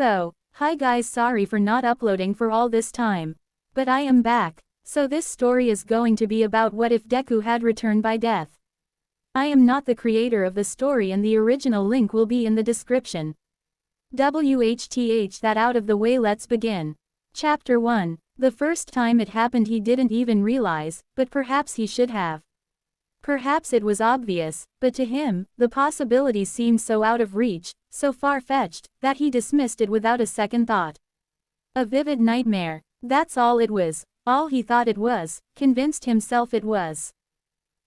So, hi guys, sorry for not uploading for all this time. But I am back. So this story is going to be about what if Deku had returned by death. I am not the creator of the story and the original link will be in the description. That out of the way, let's begin. Chapter 1. The first time it happened he didn't even realize, but perhaps he should have. Perhaps it was obvious, but to him, the possibility seemed so out of reach, so far-fetched, that he dismissed it without a second thought. A vivid nightmare. That's all it was, all he thought it was, convinced himself it was.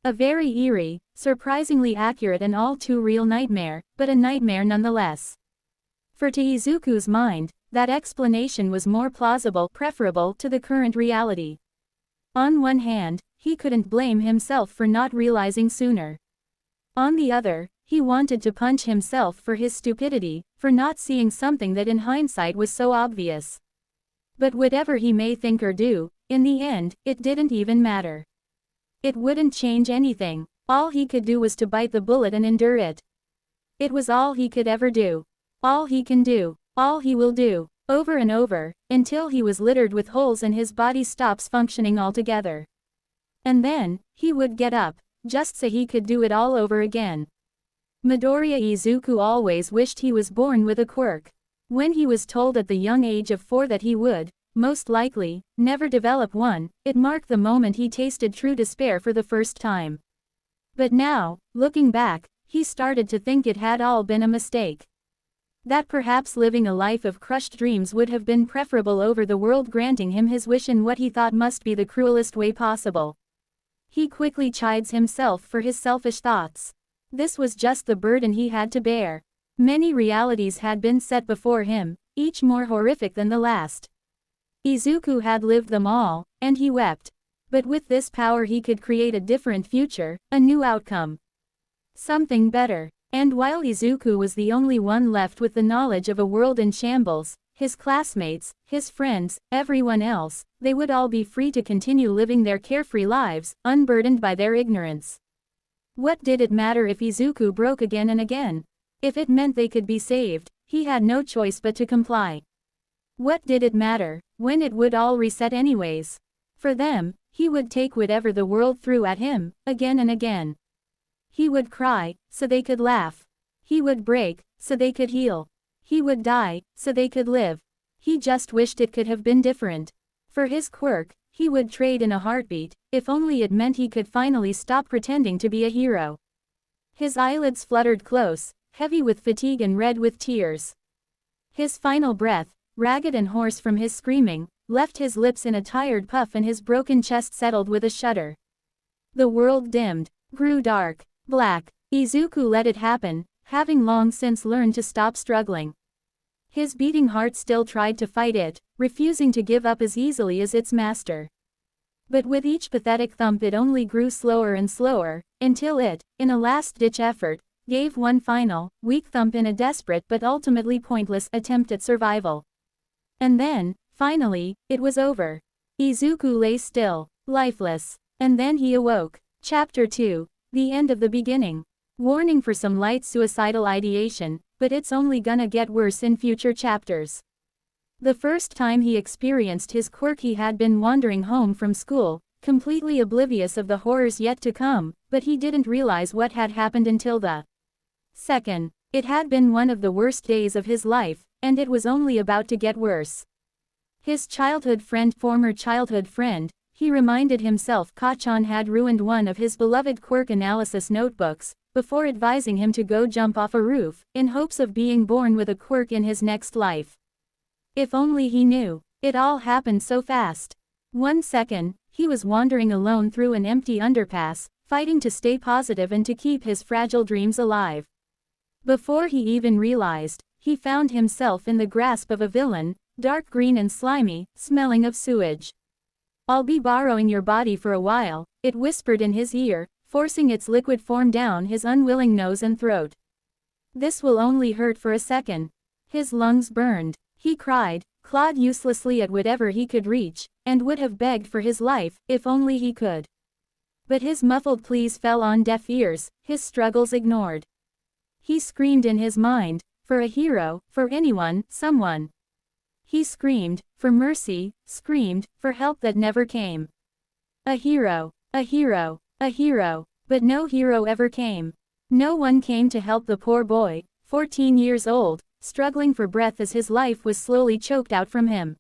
A very eerie, surprisingly accurate and all too real nightmare, but a nightmare nonetheless. For to Izuku's mind, that explanation was more plausible, preferable to the current reality. On one hand, he couldn't blame himself for not realizing sooner. On the other, he wanted to punch himself for his stupidity, for not seeing something that in hindsight was so obvious. But whatever he may think or do, in the end, it didn't even matter. It wouldn't change anything. All he could do was to bite the bullet and endure it. It was all he could ever do. All he can do. All he will do. Over and over, until he was littered with holes and his body stops functioning altogether. And then, he would get up, just so he could do it all over again. Midoriya Izuku always wished he was born with a quirk. When he was told at the young age of 4 that he would, most likely, never develop one, it marked the moment he tasted true despair for the first time. But now, looking back, he started to think it had all been a mistake. That perhaps living a life of crushed dreams would have been preferable over the world granting him his wish in what he thought must be the cruelest way possible. He quickly chides himself for his selfish thoughts. This was just the burden he had to bear. Many realities had been set before him, each more horrific than the last. Izuku had lived them all, and he wept. But with this power he could create a different future, a new outcome. Something better. And while Izuku was the only one left with the knowledge of a world in shambles, his classmates, his friends, everyone else, they would all be free to continue living their carefree lives, unburdened by their ignorance. What did it matter if Izuku broke again and again? If it meant they could be saved, he had no choice but to comply. What did it matter, when it would all reset anyways? For them, he would take whatever the world threw at him, again and again. He would cry, so they could laugh. He would break, so they could heal. He would die, so they could live. He just wished it could have been different. For his quirk, he would trade in a heartbeat, if only it meant he could finally stop pretending to be a hero. His eyelids fluttered close, heavy with fatigue and red with tears. His final breath, ragged and hoarse from his screaming, left his lips in a tired puff and his broken chest settled with a shudder. The world dimmed, grew dark. Black. Izuku let it happen, having long since learned to stop struggling. His beating heart still tried to fight it, refusing to give up as easily as its master. But with each pathetic thump it only grew slower and slower, until it, in a last-ditch effort, gave one final, weak thump in a desperate but ultimately pointless attempt at survival. And then, finally, it was over. Izuku lay still, lifeless. And then he awoke. Chapter 2. The end of the beginning. Warning for some light suicidal ideation, but it's only gonna get worse in future chapters. The first time he experienced his quirk he had been wandering home from school, completely oblivious of the horrors yet to come, but he didn't realize what had happened until the second. It had been one of the worst days of his life, and it was only about to get worse. His former childhood friend, he reminded himself Kachan had ruined one of his beloved quirk analysis notebooks, before advising him to go jump off a roof, in hopes of being born with a quirk in his next life. If only he knew. It all happened so fast. 1 second, he was wandering alone through an empty underpass, fighting to stay positive and to keep his fragile dreams alive. Before he even realized, he found himself in the grasp of a villain, dark green and slimy, smelling of sewage. "I'll be borrowing your body for a while," it whispered in his ear, forcing its liquid form down his unwilling nose and throat. "This will only hurt for a second." His lungs burned. He cried, clawed uselessly at whatever he could reach, and would have begged for his life, if only he could. But his muffled pleas fell on deaf ears, his struggles ignored. He screamed in his mind, for a hero, for anyone, someone. He screamed, for mercy, screamed, for help that never came. A hero, a hero, a hero, but no hero ever came. No one came to help the poor boy, 14 years old, struggling for breath as his life was slowly choked out from him.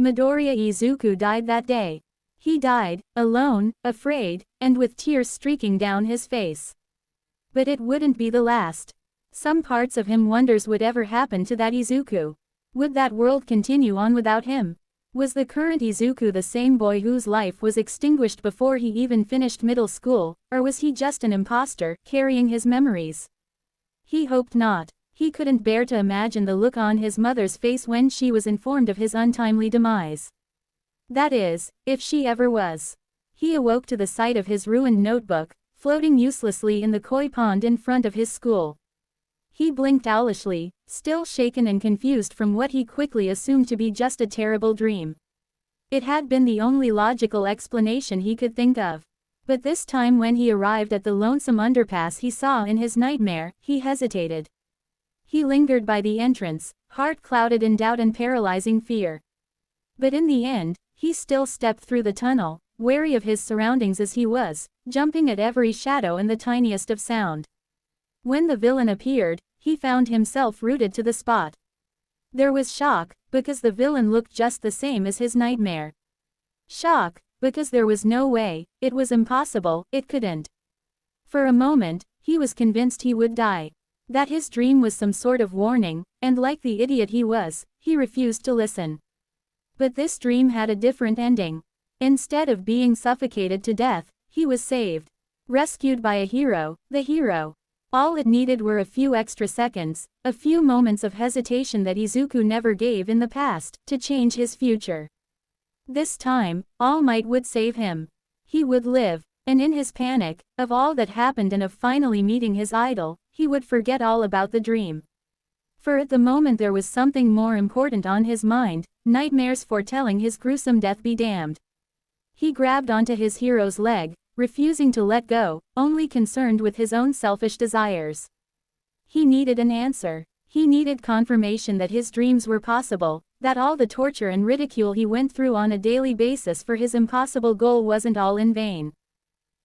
Midoriya Izuku died that day. He died, alone, afraid, and with tears streaking down his face. But it wouldn't be the last. Some parts of him wonders what ever happened to that Izuku. Would that world continue on without him? Was the current Izuku the same boy whose life was extinguished before he even finished middle school, or was he just an imposter, carrying his memories? He hoped not. He couldn't bear to imagine the look on his mother's face when she was informed of his untimely demise. That is, if she ever was. He awoke to the sight of his ruined notebook, floating uselessly in the koi pond in front of his school. He blinked owlishly, still shaken and confused from what he quickly assumed to be just a terrible dream. It had been the only logical explanation he could think of. But this time when he arrived at the lonesome underpass he saw in his nightmare, he hesitated. He lingered by the entrance, heart clouded in doubt and paralyzing fear. But in the end, he still stepped through the tunnel, wary of his surroundings as he was, jumping at every shadow and the tiniest of sound. When the villain appeared, he found himself rooted to the spot. There was shock, because the villain looked just the same as his nightmare. Shock, because there was no way, it was impossible, it couldn't. For a moment, he was convinced he would die. That his dream was some sort of warning, and like the idiot he was, he refused to listen. But this dream had a different ending. Instead of being suffocated to death, he was saved. Rescued by a hero, the hero. All it needed were a few extra seconds, a few moments of hesitation that Izuku never gave in the past, to change his future. This time, All Might would save him. He would live, and in his panic, of all that happened and of finally meeting his idol, he would forget all about the dream. For at the moment there was something more important on his mind, nightmares foretelling his gruesome death be damned. He grabbed onto his hero's leg, refusing to let go, only concerned with his own selfish desires. He needed an answer. He needed confirmation that his dreams were possible, that all the torture and ridicule he went through on a daily basis for his impossible goal wasn't all in vain.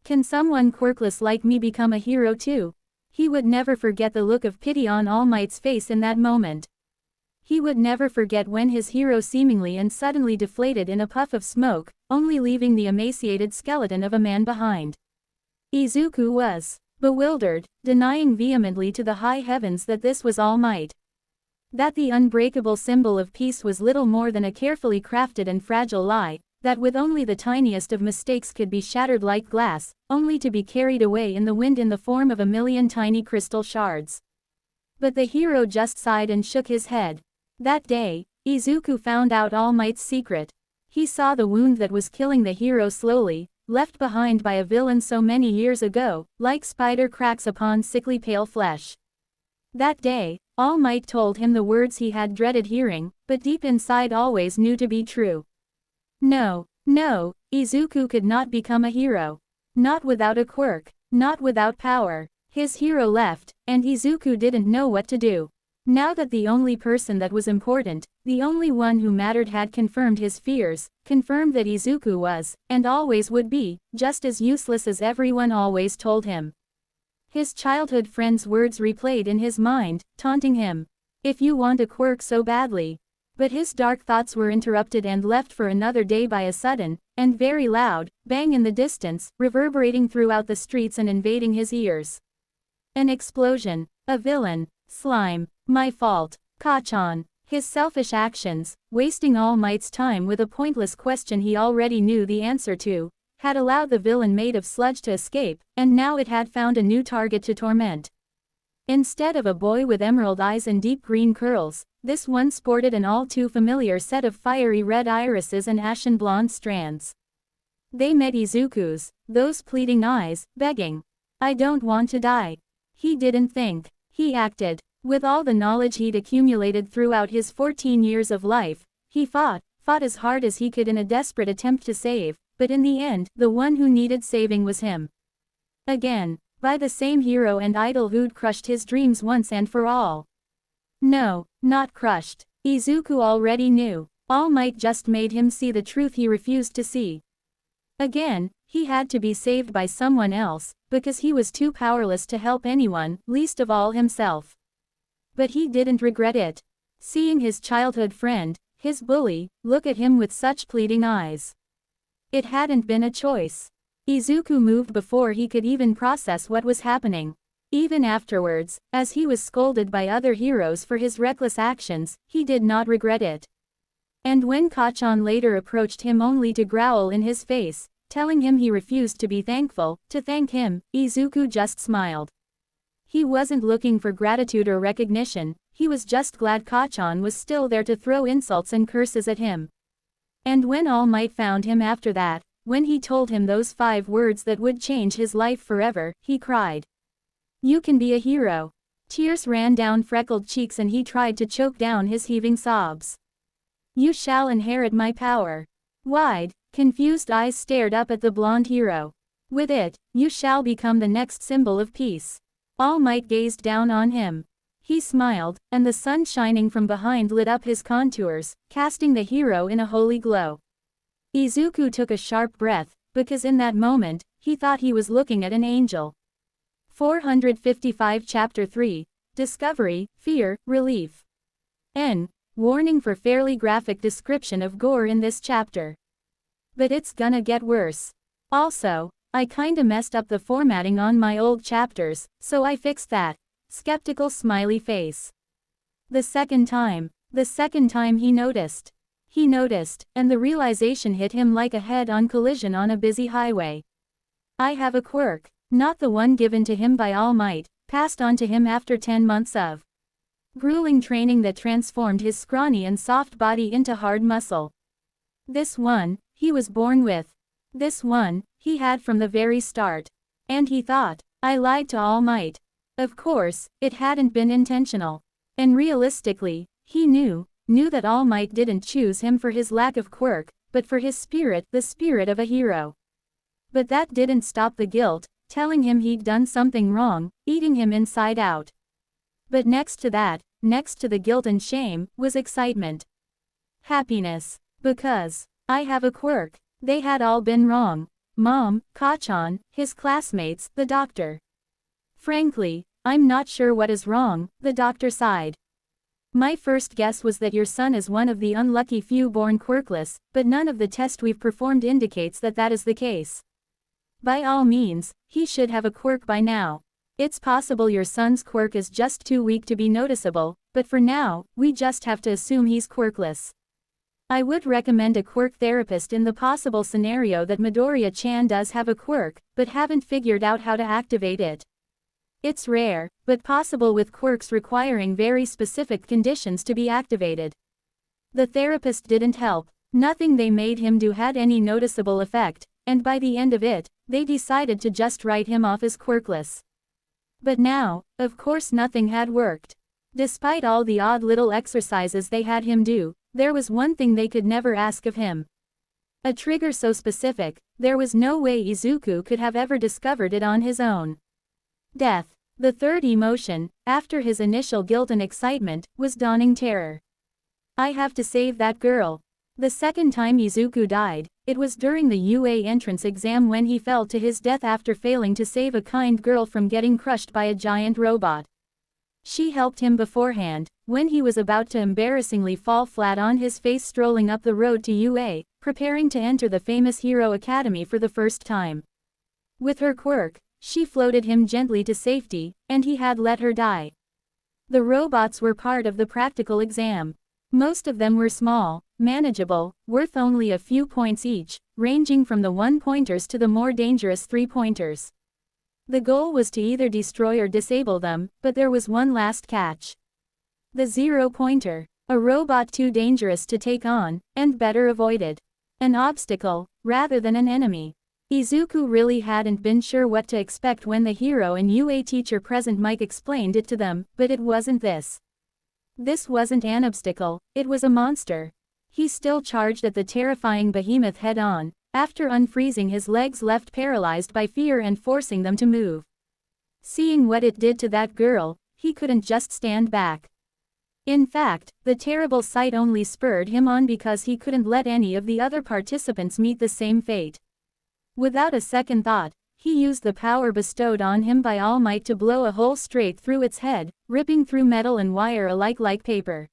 Can someone quirkless like me become a hero too? He would never forget the look of pity on All Might's face in that moment. He would never forget when his hero seemingly and suddenly deflated in a puff of smoke, only leaving the emaciated skeleton of a man behind. Izuku was bewildered, denying vehemently to the high heavens that this was All Might. That the unbreakable symbol of peace was little more than a carefully crafted and fragile lie, that with only the tiniest of mistakes could be shattered like glass, only to be carried away in the wind in the form of a million tiny crystal shards. But the hero just sighed and shook his head. That day, Izuku found out All Might's secret. He saw the wound that was killing the hero slowly, left behind by a villain so many years ago, like spider cracks upon sickly pale flesh. That day, All Might told him the words he had dreaded hearing, but deep inside always knew to be true. No, no, Izuku could not become a hero. Not without a quirk, not without power. His hero left, and Izuku didn't know what to do. Now that the only person that was important, the only one who mattered had confirmed his fears, confirmed that Izuku was, and always would be, just as useless as everyone always told him. His childhood friend's words replayed in his mind, taunting him. If you want a quirk so badly. But his dark thoughts were interrupted and left for another day by a sudden, and very loud, bang in the distance, reverberating throughout the streets and invading his ears. An explosion. A villain. Slime. My fault. Kachan. His selfish actions, wasting All Might's time with a pointless question he already knew the answer to, had allowed the villain made of sludge to escape, and now it had found a new target to torment. Instead of a boy with emerald eyes and deep green curls, this one sported an all too familiar set of fiery red irises and ashen blonde strands. They met Izuku's, those pleading eyes, begging. I don't want to die. He didn't think. He acted. With all the knowledge he'd accumulated throughout his 14 years of life, he fought as hard as he could in a desperate attempt to save, but in the end, the one who needed saving was him. Again, by the same hero and idol who'd crushed his dreams once and for all. No, not crushed. Izuku already knew. All Might just made him see the truth he refused to see. Again, he had to be saved by someone else, because he was too powerless to help anyone, least of all himself. But he didn't regret it. Seeing his childhood friend, his bully, look at him with such pleading eyes. It hadn't been a choice. Izuku moved before he could even process what was happening. Even afterwards, as he was scolded by other heroes for his reckless actions, he did not regret it. And when Kachan later approached him only to growl in his face, telling him he refused to be thankful, to thank him, Izuku just smiled. He wasn't looking for gratitude or recognition, he was just glad Kachan was still there to throw insults and curses at him. And when All Might found him after that, when he told him those 5 words that would change his life forever, he cried. "You can be a hero." Tears ran down freckled cheeks and he tried to choke down his heaving sobs. "You shall inherit my power." Wide, confused eyes stared up at the blonde hero. "With it, you shall become the next symbol of peace." All Might gazed down on him. He smiled, and the sun shining from behind lit up his contours, casting the hero in a holy glow. Izuku took a sharp breath, because in that moment, he thought he was looking at an angel. 455 Chapter 3, Discovery, Fear, Relief. N. Warning for fairly graphic description of gore in this chapter. But it's gonna get worse. Also, I kinda messed up the formatting on my old chapters, so I fixed that. Skeptical smiley face. The second time he noticed. He noticed, and the realization hit him like a head-on collision on a busy highway. I have a quirk, not the one given to him by All Might, passed on to him after 10 months of grueling training that transformed his scrawny and soft body into hard muscle. This one, he was born with. This one, he had from the very start. And he thought, I lied to All Might. Of course, it hadn't been intentional. And realistically, he knew that All Might didn't choose him for his lack of quirk, but for his spirit, the spirit of a hero. But that didn't stop the guilt, telling him he'd done something wrong, eating him inside out. But next to that, next to the guilt and shame, was excitement. Happiness. Because I have a quirk. They had all been wrong. Mom, Kachan, his classmates, the doctor. Frankly, I'm not sure what is wrong, the doctor sighed. My first guess was that your son is one of the unlucky few born quirkless, but none of the tests we've performed indicates that that is the case. By all means, he should have a quirk by now. It's possible your son's quirk is just too weak to be noticeable, but for now, we just have to assume he's quirkless. I would recommend a quirk therapist in the possible scenario that Midoriya-chan does have a quirk, but haven't figured out how to activate it. It's rare, but possible with quirks requiring very specific conditions to be activated. The therapist didn't help. Nothing they made him do had any noticeable effect, and by the end of it, they decided to just write him off as quirkless. But now, of course nothing had worked. Despite all the odd little exercises they had him do, there was one thing they could never ask of him. A trigger so specific, there was no way Izuku could have ever discovered it on his own. Death. The third emotion, after his initial guilt and excitement, was dawning terror. I have to save that girl. The second time Izuku died, it was during the UA entrance exam when he fell to his death after failing to save a kind girl from getting crushed by a giant robot. She helped him beforehand, when he was about to embarrassingly fall flat on his face strolling up the road to UA, preparing to enter the famous Hero Academy for the first time. With her quirk, she floated him gently to safety, and he had let her die. The robots were part of the practical exam. Most of them were small, manageable, worth only a few points each, ranging from the one-pointers to the more dangerous three-pointers. The goal was to either destroy or disable them, but there was one last catch. The zero-pointer. A robot too dangerous to take on, and better avoided. An obstacle, rather than an enemy. Izuku really hadn't been sure what to expect when the hero and UA teacher present Mike explained it to them, but it wasn't this. This wasn't an obstacle, it was a monster. He still charged at the terrifying behemoth head-on, after unfreezing his legs left paralyzed by fear and forcing them to move. Seeing what it did to that girl, he couldn't just stand back. In fact, the terrible sight only spurred him on because he couldn't let any of the other participants meet the same fate. Without a second thought, he used the power bestowed on him by All Might to blow a hole straight through its head, ripping through metal and wire alike like paper.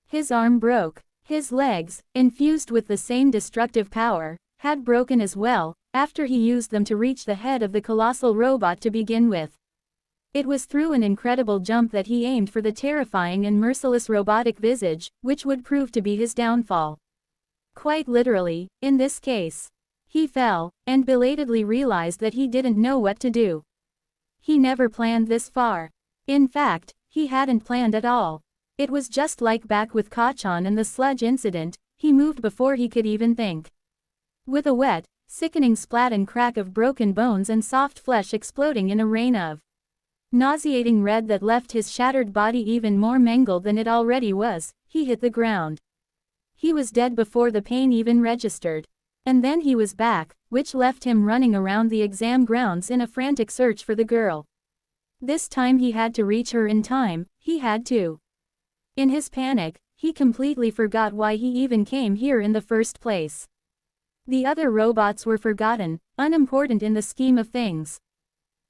His arm broke. His legs, infused with the same destructive power, had broken as well, after he used them to reach the head of the colossal robot to begin with. It was through an incredible jump that he aimed for the terrifying and merciless robotic visage, which would prove to be his downfall. Quite literally, in this case. He fell, and belatedly realized that he didn't know what to do. He never planned this far. In fact, he hadn't planned at all. It was just like back with Kachan and the sludge incident, he moved before he could even think. With a wet, sickening splat and crack of broken bones and soft flesh exploding in a rain of nauseating red that left his shattered body even more mangled than it already was, he hit the ground. He was dead before the pain even registered. And then he was back, which left him running around the exam grounds in a frantic search for the girl. This time he had to reach her in time, he had to. In his panic, he completely forgot why he even came here in the first place. The other robots were forgotten, unimportant in the scheme of things.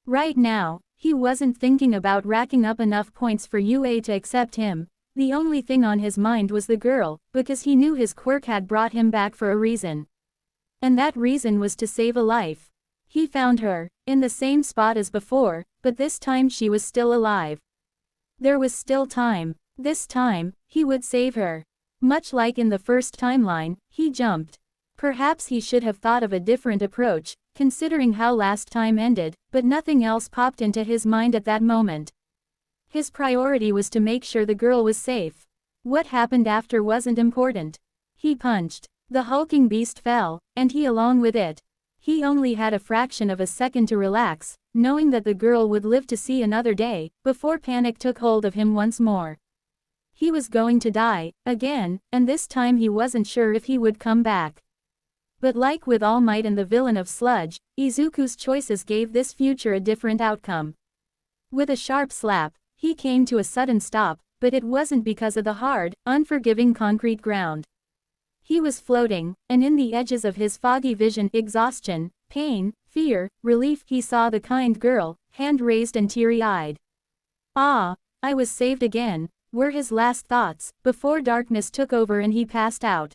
Right now, he wasn't thinking about racking up enough points for UA to accept him. The only thing on his mind was the girl, because he knew his quirk had brought him back for a reason. And that reason was to save a life. He found her, in the same spot as before, but this time she was still alive. There was still time. This time, he would save her. Much like in the first timeline, he jumped. Perhaps he should have thought of a different approach, considering how last time ended, but nothing else popped into his mind at that moment. His priority was to make sure the girl was safe. What happened after wasn't important. He punched. The hulking beast fell, and he along with it. He only had a fraction of a second to relax, knowing that the girl would live to see another day, before panic took hold of him once more. He was going to die, again, and this time he wasn't sure if he would come back. But like with All Might and the villain of Sludge, Izuku's choices gave this future a different outcome. With a sharp slap, he came to a sudden stop, but it wasn't because of the hard, unforgiving concrete ground. He was floating, and in the edges of his foggy vision, exhaustion, pain, fear, relief, he saw the kind girl, hand raised and teary-eyed. "Ah, I was saved again," were his last thoughts, before darkness took over and he passed out.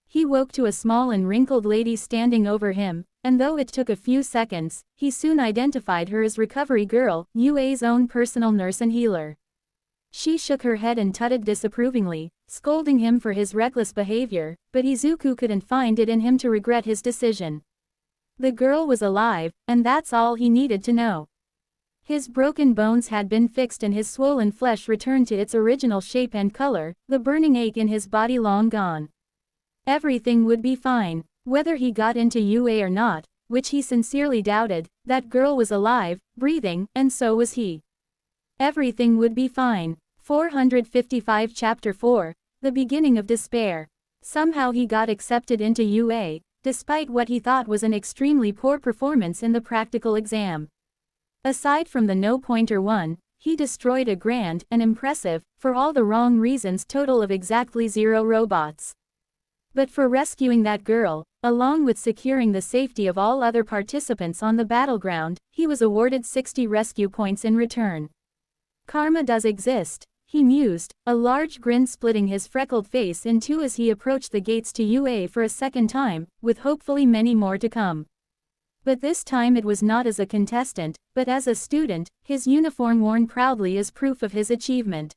He woke to a small and wrinkled lady standing over him, and though it took a few seconds, he soon identified her as Recovery Girl, UA's own personal nurse and healer. She shook her head and tutted disapprovingly, scolding him for his reckless behavior, but Izuku couldn't find it in him to regret his decision. The girl was alive, and that's all he needed to know. His broken bones had been fixed and his swollen flesh returned to its original shape and color, the burning ache in his body long gone. Everything would be fine. Whether he got into UA or not, which he sincerely doubted, that girl was alive, breathing, and so was he. Everything would be fine. 455 Chapter 4, The Beginning of Despair. Somehow he got accepted into UA, despite what he thought was an extremely poor performance in the practical exam. Aside from the no-pointer one, he destroyed a grand and impressive, for all the wrong reasons, total of exactly 0 robots. But for rescuing that girl, along with securing the safety of all other participants on the battleground, he was awarded 60 rescue points in return. Karma does exist, he mused, a large grin splitting his freckled face in two as he approached the gates to UA for a second time, with hopefully many more to come. But this time it was not as a contestant, but as a student, his uniform worn proudly as proof of his achievement.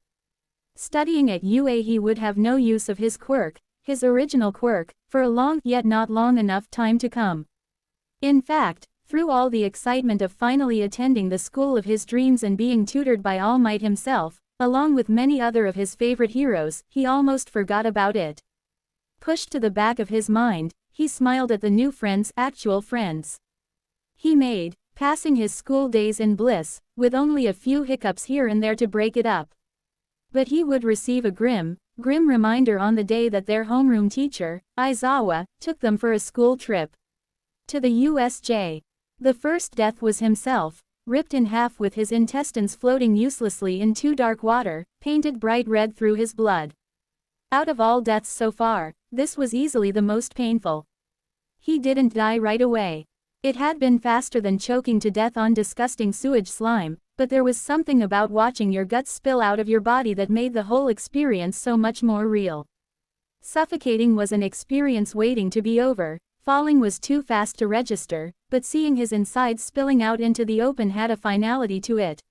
Studying at UA he would have no use of his quirk, his original quirk, for a long yet not long enough time to come. In fact, through all the excitement of finally attending the school of his dreams and being tutored by All Might himself, along with many other of his favorite heroes, he almost forgot about it. Pushed to the back of his mind, he smiled at the new friends, actual friends he made, passing his school days in bliss, with only a few hiccups here and there to break it up. But he would receive a grim reminder on the day that their homeroom teacher, Aizawa, took them for a school trip to the USJ. The first death was himself, ripped in half with his intestines floating uselessly in too dark water, painted bright red through his blood. Out of all deaths so far, this was easily the most painful. He didn't die right away. It had been faster than choking to death on disgusting sewage slime, but there was something about watching your guts spill out of your body that made the whole experience so much more real. Suffocating was an experience waiting to be over, falling was too fast to register, but seeing his insides spilling out into the open had a finality to it.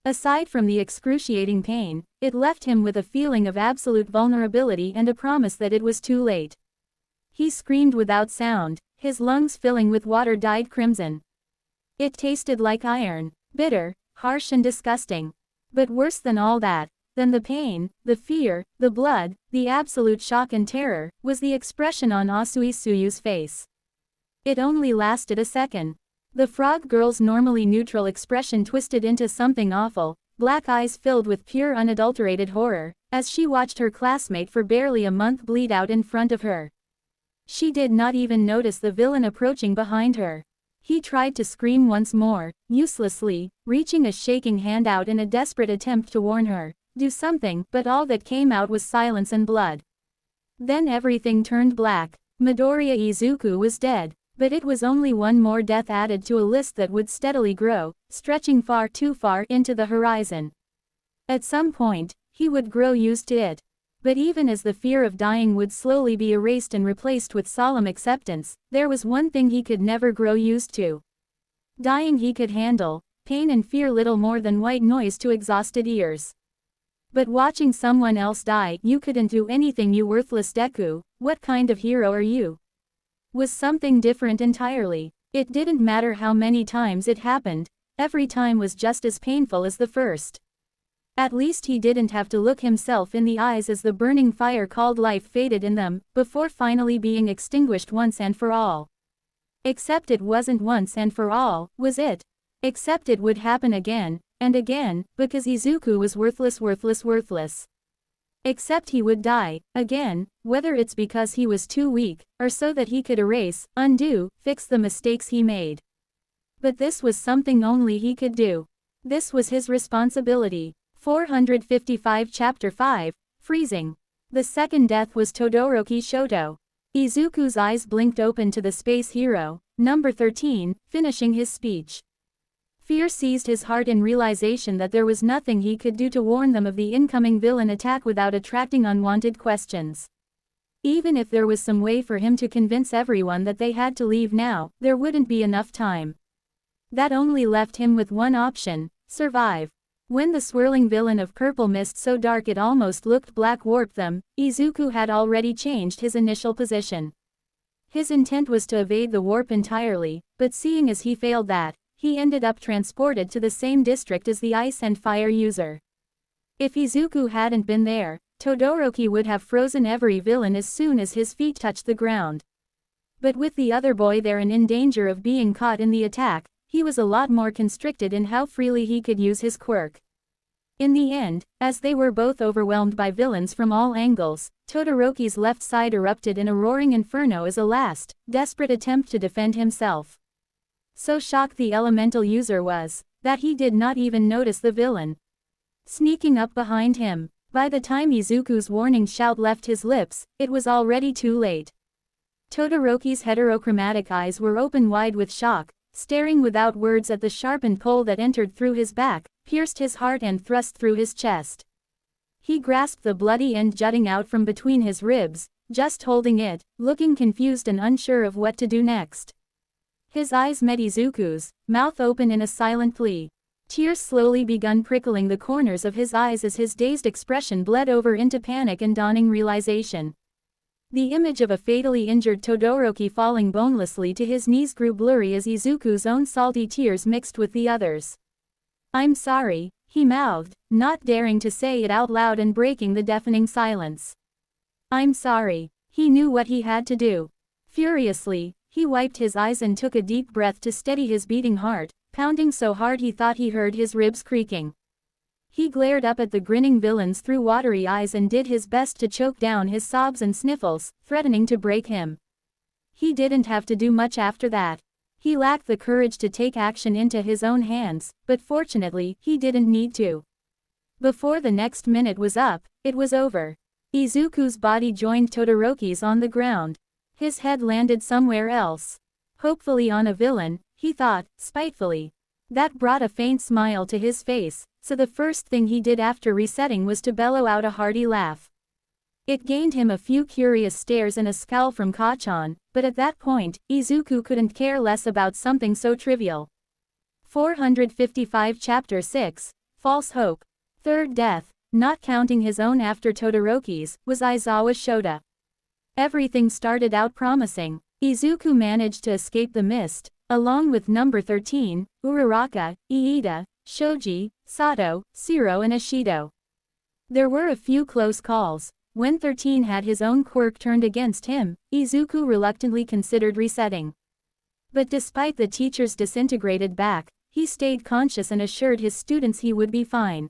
Aside from the excruciating pain, it left him with a feeling of absolute vulnerability and a promise that it was too late. He screamed without sound, his lungs filling with water dyed crimson. It tasted like iron, bitter, harsh and disgusting. But worse than all that, than the pain, the fear, the blood, the absolute shock and terror, was the expression on Asuisuyu's face. It only lasted a second. The frog girl's normally neutral expression twisted into something awful, black eyes filled with pure unadulterated horror, as she watched her classmate for barely a month bleed out in front of her. She did not even notice the villain approaching behind her. He tried to scream once more, uselessly, reaching a shaking hand out in a desperate attempt to warn her, do something, but all that came out was silence and blood. Then everything turned black. Midoriya Izuku was dead. But it was only one more death added to a list that would steadily grow, stretching far too far into the horizon. At some point, he would grow used to it. But even as the fear of dying would slowly be erased and replaced with solemn acceptance, there was one thing he could never grow used to. Dying he could handle, pain and fear little more than white noise to exhausted ears. But watching someone else die, you couldn't do anything, you worthless Deku, what kind of hero are you? Was something different entirely. It didn't matter how many times it happened, every time was just as painful as the first. At least he didn't have to look himself in the eyes as the burning fire called life faded in them, before finally being extinguished once and for all. Except it wasn't once and for all, was it? Except it would happen again, and again, because Izuku was worthless. Except he would die, again, whether it's because he was too weak, or so that he could erase, undo, fix the mistakes he made. But this was something only he could do. This was his responsibility. 455 Chapter 5, Freezing. The second death was Todoroki Shoto. Izuku's eyes blinked open to the space hero, number 13, finishing his speech. Fear seized his heart in realization that there was nothing he could do to warn them of the incoming villain attack without attracting unwanted questions. Even if there was some way for him to convince everyone that they had to leave now, there wouldn't be enough time. That only left him with one option: survive. When the swirling villain of purple mist so dark it almost looked black warped them, Izuku had already changed his initial position. His intent was to evade the warp entirely, but seeing as he failed that, he ended up transported to the same district as the ice and fire user. If Izuku hadn't been there, Todoroki would have frozen every villain as soon as his feet touched the ground. But with the other boy there and in danger of being caught in the attack, he was a lot more constricted in how freely he could use his quirk. In the end, as they were both overwhelmed by villains from all angles, Todoroki's left side erupted in a roaring inferno as a last, desperate attempt to defend himself. So shocked the elemental user was, that he did not even notice the villain sneaking up behind him. By the time Izuku's warning shout left his lips, it was already too late. Todoroki's heterochromatic eyes were open wide with shock, staring without words at the sharpened pole that entered through his back, pierced his heart and thrust through his chest. He grasped the bloody end jutting out from between his ribs, just holding it, looking confused and unsure of what to do next. His eyes met Izuku's, mouth open in a silent plea. Tears slowly begun prickling the corners of his eyes as his dazed expression bled over into panic and dawning realization. The image of a fatally injured Todoroki falling bonelessly to his knees grew blurry as Izuku's own salty tears mixed with the others. "I'm sorry," he mouthed, not daring to say it out loud and breaking the deafening silence. "I'm sorry." He knew what he had to do. Furiously, he wiped his eyes and took a deep breath to steady his beating heart, pounding so hard he thought he heard his ribs creaking. He glared up at the grinning villains through watery eyes and did his best to choke down his sobs and sniffles, threatening to break him. He didn't have to do much after that. He lacked the courage to take action into his own hands, but fortunately, he didn't need to. Before the next minute was up, it was over. Izuku's body joined Todoroki's on the ground. His head landed somewhere else. Hopefully on a villain, he thought, spitefully. That brought a faint smile to his face, so the first thing he did after resetting was to bellow out a hearty laugh. It gained him a few curious stares and a scowl from Kachan, but at that point, Izuku couldn't care less about something so trivial. 455 Chapter 6, False Hope. Third death, not counting his own after Todoroki's, was Aizawa Shota. Everything started out promising. Izuku managed to escape the mist, along with number 13, Uraraka, Iida, Shoji, Sato, Shiro and Ashido. There were a few close calls. When 13 had his own quirk turned against him, Izuku reluctantly considered resetting. But despite the teacher's disintegrated back, he stayed conscious and assured his students he would be fine.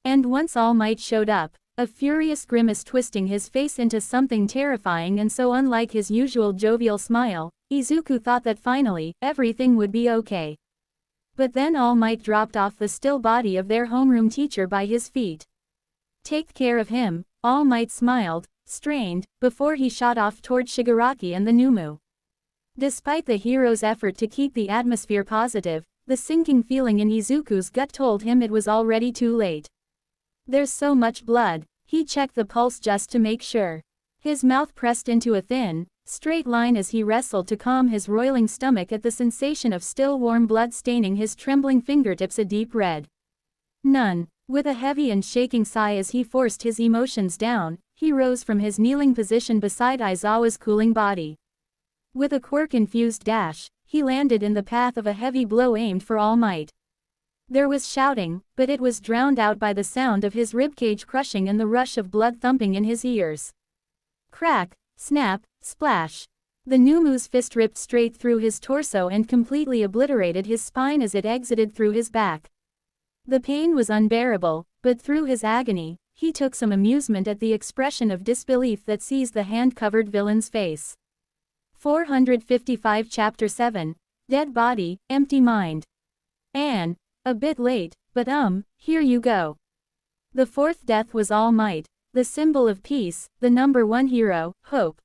And once All Might showed up, a furious grimace twisting his face into something terrifying and so unlike his usual jovial smile, Izuku thought that finally, everything would be okay. But then All Might dropped off the still body of their homeroom teacher by his feet. Take care of him, All Might smiled, strained, before he shot off toward Shigaraki and the Numu. Despite the hero's effort to keep the atmosphere positive, the sinking feeling in Izuku's gut told him it was already too late. There's so much blood. He checked the pulse just to make sure. His mouth pressed into a thin, straight line as he wrestled to calm his roiling stomach at the sensation of still warm blood staining his trembling fingertips a deep red. None. With a heavy and shaking sigh as he forced his emotions down, he rose from his kneeling position beside Aizawa's cooling body. With a quirk-infused dash, he landed in the path of a heavy blow aimed for All Might. There was shouting, but it was drowned out by the sound of his ribcage crushing and the rush of blood thumping in his ears. Crack, snap, splash. The Numu's fist ripped straight through his torso and completely obliterated his spine as it exited through his back. The pain was unbearable, but through his agony, he took some amusement at the expression of disbelief that seized the hand-covered villain's face. 455 Chapter 7, Dead Body, Empty Mind. Anne. A bit late, but here you go. The fourth death was All Might, the symbol of peace, the number one hero, hope.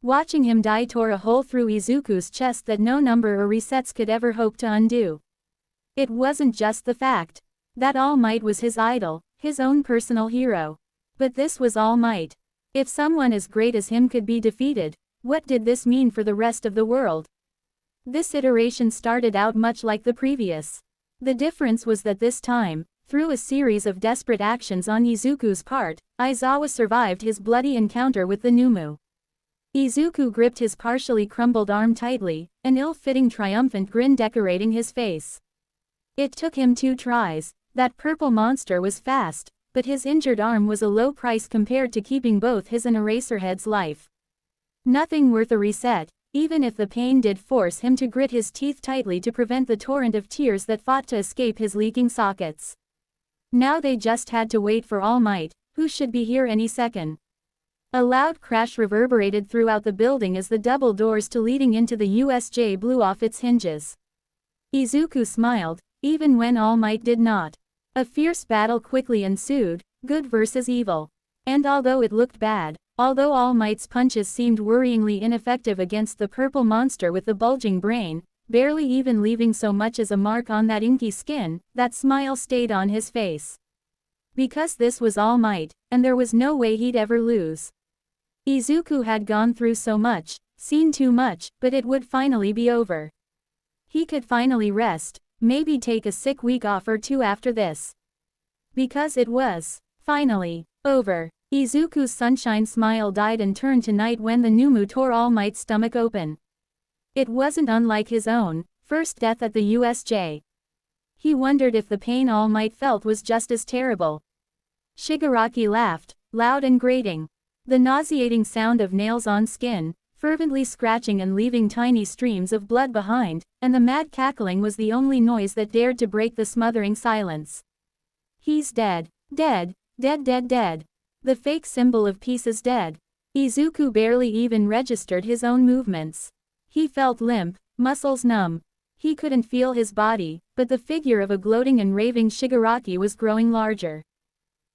Watching him die tore a hole through Izuku's chest that no number or resets could ever hope to undo. It wasn't just the fact that All Might was his idol, his own personal hero. But this was All Might. If someone as great as him could be defeated, what did this mean for the rest of the world? This iteration started out much like the previous. The difference was that this time, through a series of desperate actions on Izuku's part, Aizawa survived his bloody encounter with the Numu. Izuku gripped his partially crumbled arm tightly, an ill-fitting triumphant grin decorating his face. It took him 2 tries. That purple monster was fast, but his injured arm was a low price compared to keeping both his and Eraserhead's life. Nothing worth a reset, even if the pain did force him to grit his teeth tightly to prevent the torrent of tears that fought to escape his leaking sockets. Now they just had to wait for All Might, who should be here any second. A loud crash reverberated throughout the building as the double doors to leading into the USJ blew off its hinges. Izuku smiled, even when All Might did not. A fierce battle quickly ensued, good versus evil. And although it looked bad, although All Might's punches seemed worryingly ineffective against the purple monster with the bulging brain, barely even leaving so much as a mark on that inky skin, that smile stayed on his face. Because this was All Might, and there was no way he'd ever lose. Izuku had gone through so much, seen too much, but it would finally be over. He could finally rest, maybe take a sick week off or 2 after this. Because it was, finally, over. Izuku's sunshine smile died and turned to night when the Numu tore All Might's stomach open. It wasn't unlike his own first death at the USJ. He wondered if the pain All Might felt was just as terrible. Shigaraki laughed, loud and grating. The nauseating sound of nails on skin, fervently scratching and leaving tiny streams of blood behind, and the mad cackling was the only noise that dared to break the smothering silence. He's dead. Dead. Dead dead dead. The fake symbol of peace is dead. Izuku barely even registered his own movements. He felt limp, muscles numb. He couldn't feel his body, but the figure of a gloating and raving Shigaraki was growing larger.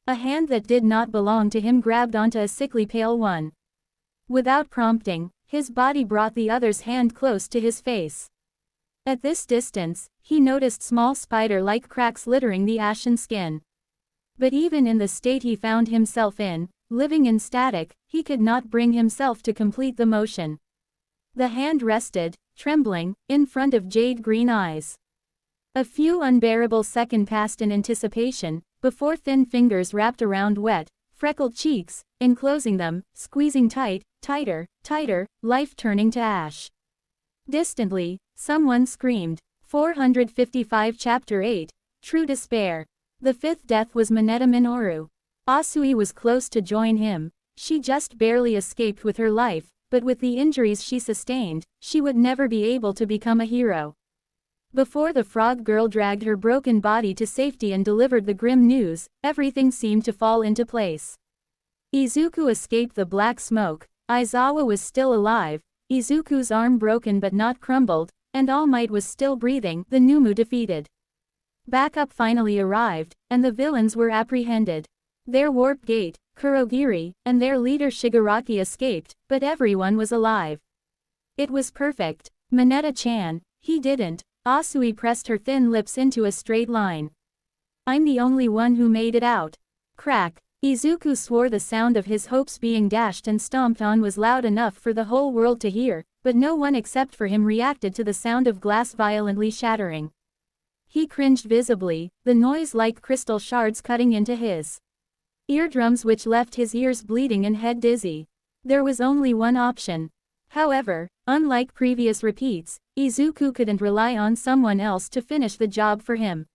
A hand that did not belong to him grabbed onto a sickly pale one. Without prompting, his body brought the other's hand close to his face. At this distance, he noticed small spider-like cracks littering the ashen skin. But even in the state he found himself in, living in static, he could not bring himself to complete the motion. The hand rested, trembling, in front of jade-green eyes. A few unbearable seconds passed in anticipation, before thin fingers wrapped around wet, freckled cheeks, enclosing them, squeezing tighter, life turning to ash. Distantly, someone screamed. 455 Chapter 8, True Despair. The fifth death was Mineta Minoru. Asui was close to join him. She just barely escaped with her life, but with the injuries she sustained, she would never be able to become a hero. Before the frog girl dragged her broken body to safety and delivered the grim news, everything seemed to fall into place. Izuku escaped the black smoke, Aizawa was still alive, Izuku's arm broken but not crumbled, and All Might was still breathing, the Numu defeated. Backup finally arrived, and the villains were apprehended. Their warp gate, Kurogiri, and their leader Shigaraki escaped, but everyone was alive. It was perfect. Mineta-chan, he didn't. Asui pressed her thin lips into a straight line. I'm the only one who made it out. Crack. Izuku swore the sound of his hopes being dashed and stomped on was loud enough for the whole world to hear, but no one except for him reacted to the sound of glass violently shattering. He cringed visibly, the noise like crystal shards cutting into his eardrums which left his ears bleeding and head dizzy. There was only one option. However, unlike previous repeats, Izuku couldn't rely on someone else to finish the job for him.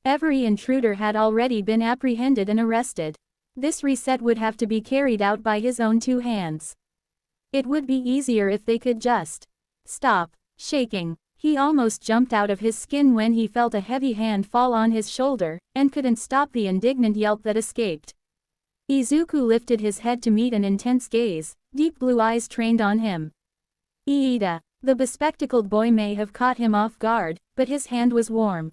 Every intruder had already been apprehended and arrested. This reset would have to be carried out by his own two hands. It would be easier if they could just stop shaking. He almost jumped out of his skin when he felt a heavy hand fall on his shoulder, and couldn't stop the indignant yelp that escaped. Izuku lifted his head to meet an intense gaze, deep blue eyes trained on him. Iida. The bespectacled boy may have caught him off guard, but his hand was warm.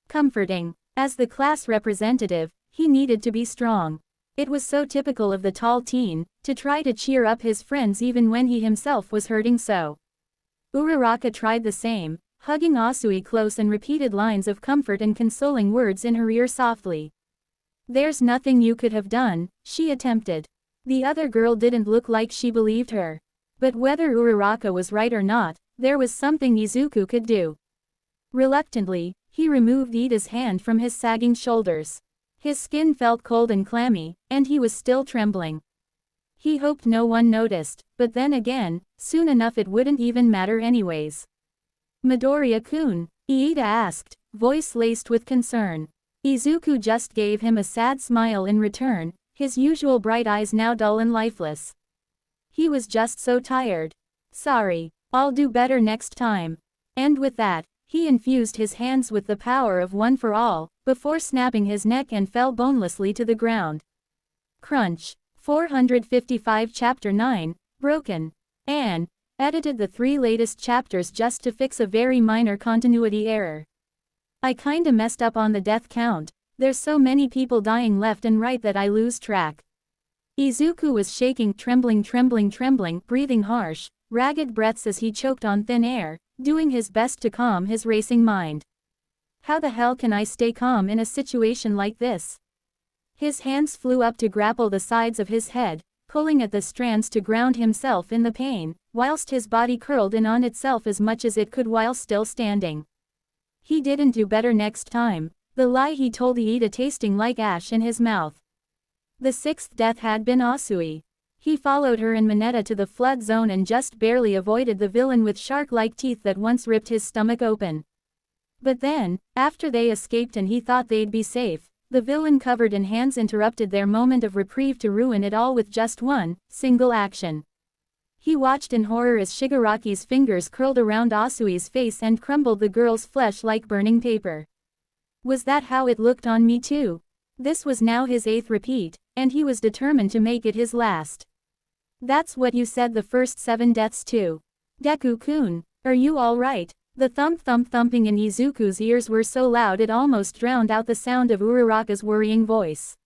Comforting. As the class representative, he needed to be strong. It was so typical of the tall teen, to try to cheer up his friends even when he himself was hurting so. Uraraka tried the same, hugging Asui close and repeated lines of comfort and consoling words in her ear softly. There's nothing you could have done, she attempted. The other girl didn't look like she believed her. But whether Uraraka was right or not, there was something Izuku could do. Reluctantly, he removed Iida's hand from his sagging shoulders. His skin felt cold and clammy, and he was still trembling. He hoped no one noticed, but then again, soon enough it wouldn't even matter anyways. Midoriya-kun? Iida asked, voice laced with concern. Izuku just gave him a sad smile in return, his usual bright eyes now dull and lifeless. He was just so tired. Sorry, I'll do better next time. And with that, he infused his hands with the power of One for All, before snapping his neck and fell bonelessly to the ground. Crunch. 455 Chapter 9, Broken. Anne edited the 3 latest chapters just to fix a very minor continuity error. I kinda messed up on the death count. There's so many people dying left and right that I lose track. Izuku was shaking, trembling, breathing harsh, ragged breaths as he choked on thin air, doing his best to calm his racing mind. How the hell can I stay calm in a situation like this? His hands flew up to grapple the sides of his head, pulling at the strands to ground himself in the pain, whilst his body curled in on itself as much as it could while still standing. He didn't do better next time, the lie he told Iida tasting like ash in his mouth. The 6th death had been Asui. He followed her and Mineta to the flood zone and just barely avoided the villain with shark-like teeth that once ripped his stomach open. But then, after they escaped and he thought they'd be safe, the villain covered in hands interrupted their moment of reprieve to ruin it all with just one single action. He watched in horror as Shigaraki's fingers curled around Asui's face and crumbled the girl's flesh like burning paper. Was that how it looked on me too? This was now his 8th repeat, and he was determined to make it his last. That's what you said the first 7 deaths too. Deku-kun. Are you all right? The thumping in Izuku's ears were so loud it almost drowned out the sound of Uraraka's worrying voice.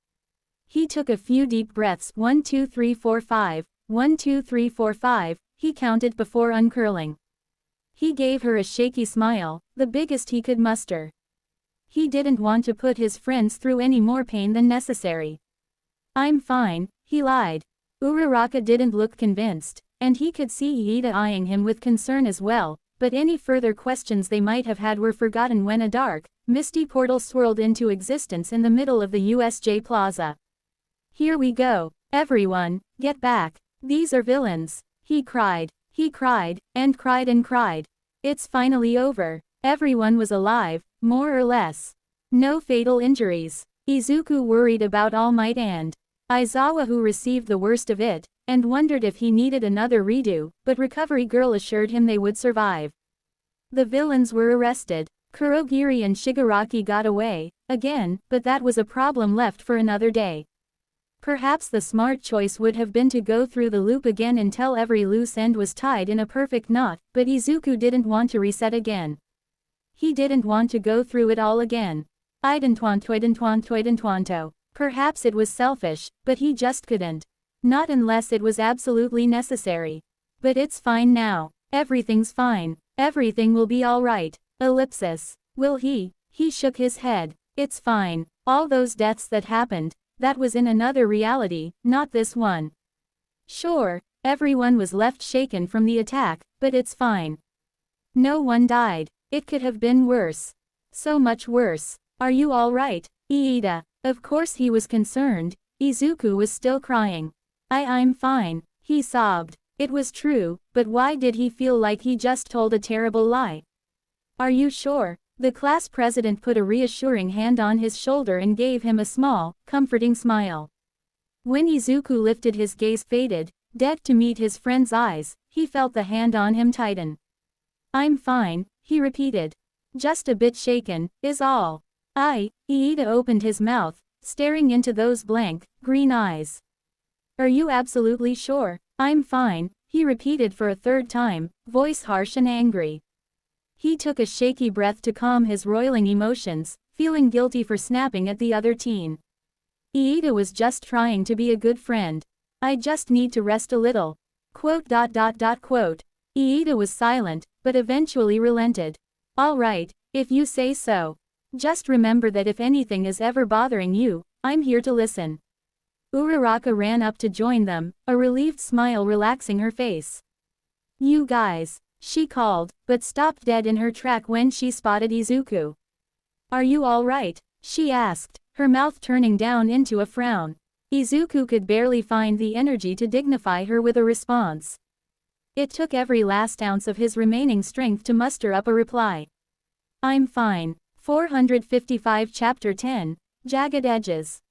He took a few deep breaths. 1 2 3 4 5, 1 2 3 4 5, he counted before uncurling. He gave her a shaky smile, the biggest he could muster. He didn't want to put his friends through any more pain than necessary. I'm fine, he lied. Uraraka didn't look convinced, and he could see Iida eyeing him with concern as well, but any further questions they might have had were forgotten when a dark, misty portal swirled into existence in the middle of the USJ Plaza. Here we go, everyone, get back, these are villains, he cried, and cried. It's finally over, everyone was alive, more or less. No fatal injuries. Izuku worried about All Might and Aizawa, who received the worst of it, and wondered if he needed another redo, but Recovery Girl assured him they would survive. The villains were arrested. Kurogiri and Shigaraki got away, again, but that was a problem left for another day. Perhaps the smart choice would have been to go through the loop again until every loose end was tied in a perfect knot, but Izuku didn't want to reset again. He didn't want to go through it all again. Perhaps it was selfish, but he just couldn't. Not unless it was absolutely necessary. But it's fine now. Everything's fine. Everything will be alright. Ellipsis. Will he? He shook his head. It's fine. All those deaths that happened, that was in another reality, not this one. Sure, everyone was left shaken from the attack, but it's fine. No one died. It could have been worse. So much worse. Are you all right, Iida? Of course he was concerned. Izuku was still crying. I'm fine, he sobbed. It was true, but why did he feel like he just told a terrible lie? Are you sure? The class president put a reassuring hand on his shoulder and gave him a small, comforting smile. When Izuku lifted his gaze faded, dead to meet his friend's eyes, he felt the hand on him tighten. I'm fine, he repeated. Just a bit shaken, is all. Iida opened his mouth, staring into those blank, green eyes. Are you absolutely sure? I'm fine, he repeated for a third time, voice harsh and angry. He took a shaky breath to calm his roiling emotions, feeling guilty for snapping at the other teen. Iida was just trying to be a good friend. I just need to rest a little. Iida was silent, but eventually relented. All right, if you say so. Just remember that if anything is ever bothering you, I'm here to listen. Uraraka ran up to join them, a relieved smile relaxing her face. You guys, she called, but stopped dead in her track when she spotted Izuku. Are you all right? She asked, her mouth turning down into a frown. Izuku could barely find the energy to dignify her with a response. It took every last ounce of his remaining strength to muster up a reply. I'm fine. 455 Chapter 10, Jagged Edges.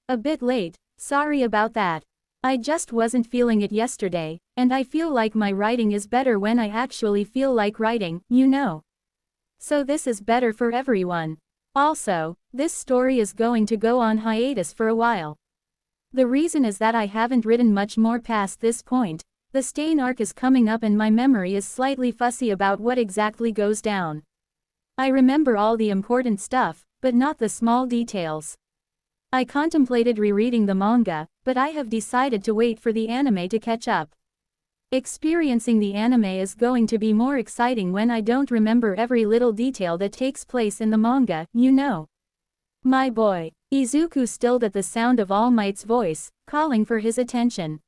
A bit late, sorry about that. I just wasn't feeling it yesterday, and I feel like my writing is better when I actually feel like writing, you know. So this is better for everyone. Also, this story is going to go on hiatus for a while. The reason is that I haven't written much more past this point. The Stain arc is coming up and my memory is slightly fussy about what exactly goes down. I remember all the important stuff, but not the small details. I contemplated rereading the manga, but I have decided to wait for the anime to catch up. Experiencing the anime is going to be more exciting when I don't remember every little detail that takes place in the manga, you know. My boy. Izuku stilled at the sound of All Might's voice, calling for his attention.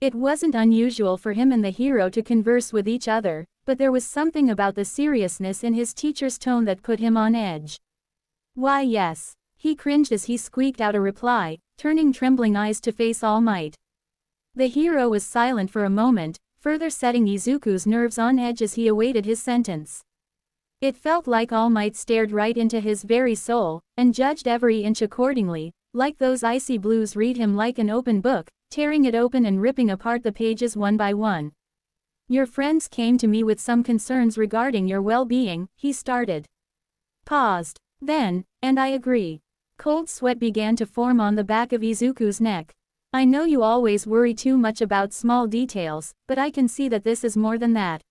It wasn't unusual for him and the hero to converse with each other, but there was something about the seriousness in his teacher's tone that put him on edge. Why yes. He cringed as he squeaked out a reply, turning trembling eyes to face All Might. The hero was silent for a moment, further setting Izuku's nerves on edge as he awaited his sentence. It felt like All Might stared right into his very soul, and judged every inch accordingly, like those icy blues read him like an open book, tearing it open and ripping apart the pages one by one. Your friends came to me with some concerns regarding your well-being, he started. Paused. Then, and I agree. Cold sweat began to form on the back of Izuku's neck. I know you always worry too much about small details, but I can see that this is more than that.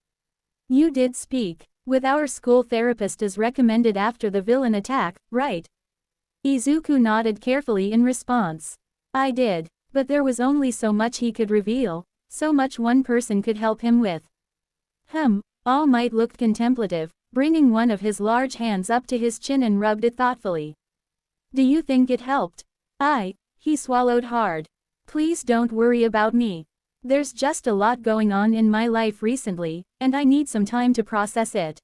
You did speak with our school therapist as recommended after the villain attack, right? Izuku nodded carefully in response. I did, but there was only so much he could reveal, so much one person could help him with. All Might looked contemplative, bringing one of his large hands up to his chin and rubbed it thoughtfully. Do you think it helped? He swallowed hard. Please don't worry about me. There's just a lot going on in my life recently, and I need some time to process it.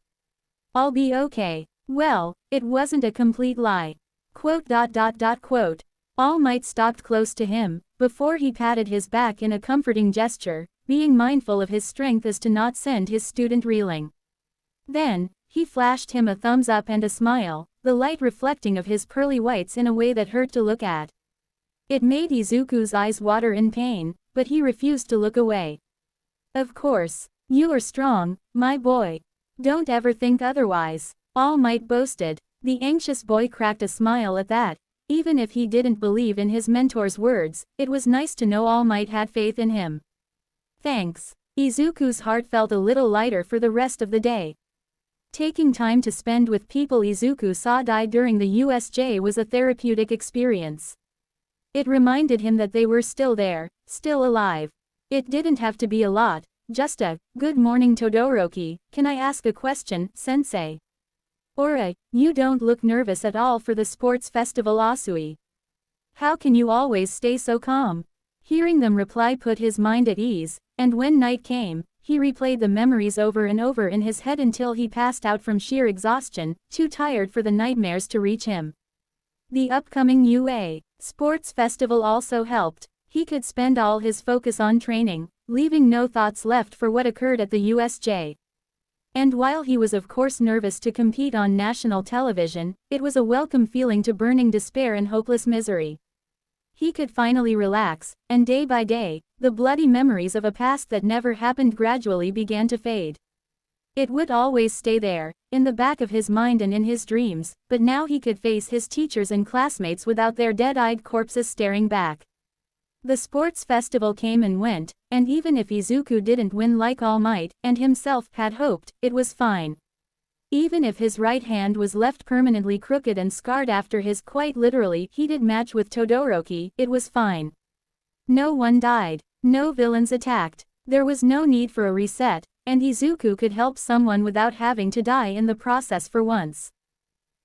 I'll be okay. Well, it wasn't a complete lie. Quote. All Might stopped close to him, before he patted his back in a comforting gesture, being mindful of his strength as to not send his student reeling. Then, he flashed him a thumbs up and a smile, the light reflecting of his pearly whites in a way that hurt to look at. It made Izuku's eyes water in pain, but he refused to look away. Of course, you are strong, my boy. Don't ever think otherwise, All Might boasted. The anxious boy cracked a smile at that. Even if he didn't believe in his mentor's words, it was nice to know All Might had faith in him. Thanks. Izuku's heart felt a little lighter for the rest of the day. Taking time to spend with people Izuku saw die during the USJ was a therapeutic experience. It reminded him that they were still there, still alive. It didn't have to be a lot, just a, "Good morning Todoroki, can I ask a question, sensei?" Or a, "You don't look nervous at all for the sports festival Asui. How can you always stay so calm?" Hearing them reply put his mind at ease, and when night came, he replayed the memories over and over in his head until he passed out from sheer exhaustion, too tired for the nightmares to reach him. The upcoming UA Sports Festival also helped. He could spend all his focus on training, leaving no thoughts left for what occurred at the USJ. And while he was of course nervous to compete on national television, it was a welcome feeling to burning despair and hopeless misery. He could finally relax, and day by day, the bloody memories of a past that never happened gradually began to fade. It would always stay there, in the back of his mind and in his dreams, but now he could face his teachers and classmates without their dead-eyed corpses staring back. The sports festival came and went, and even if Izuku didn't win like All Might and himself had hoped, it was fine. Even if his right hand was left permanently crooked and scarred after his quite literally heated match with Todoroki, it was fine. No one died, no villains attacked, there was no need for a reset, and Izuku could help someone without having to die in the process for once.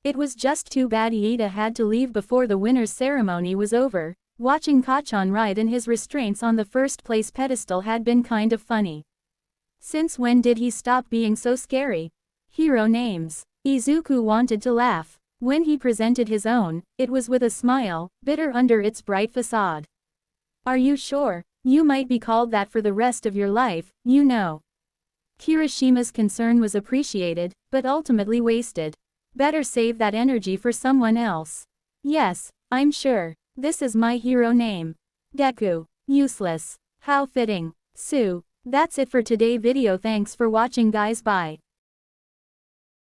It was just too bad Iida had to leave before the winner's ceremony was over. Watching Kacchan ride in his restraints on the first place pedestal had been kind of funny. Since when did he stop being so scary? Hero names. Izuku wanted to laugh. When he presented his own, it was with a smile, bitter under its bright facade. Are you sure? You might be called that for the rest of your life, you know. Kirishima's concern was appreciated, but ultimately wasted. Better save that energy for someone else. Yes, I'm sure. This is my hero name. Deku. Useless. How fitting. Sue. That's it for today's video. Thanks for watching guys, bye.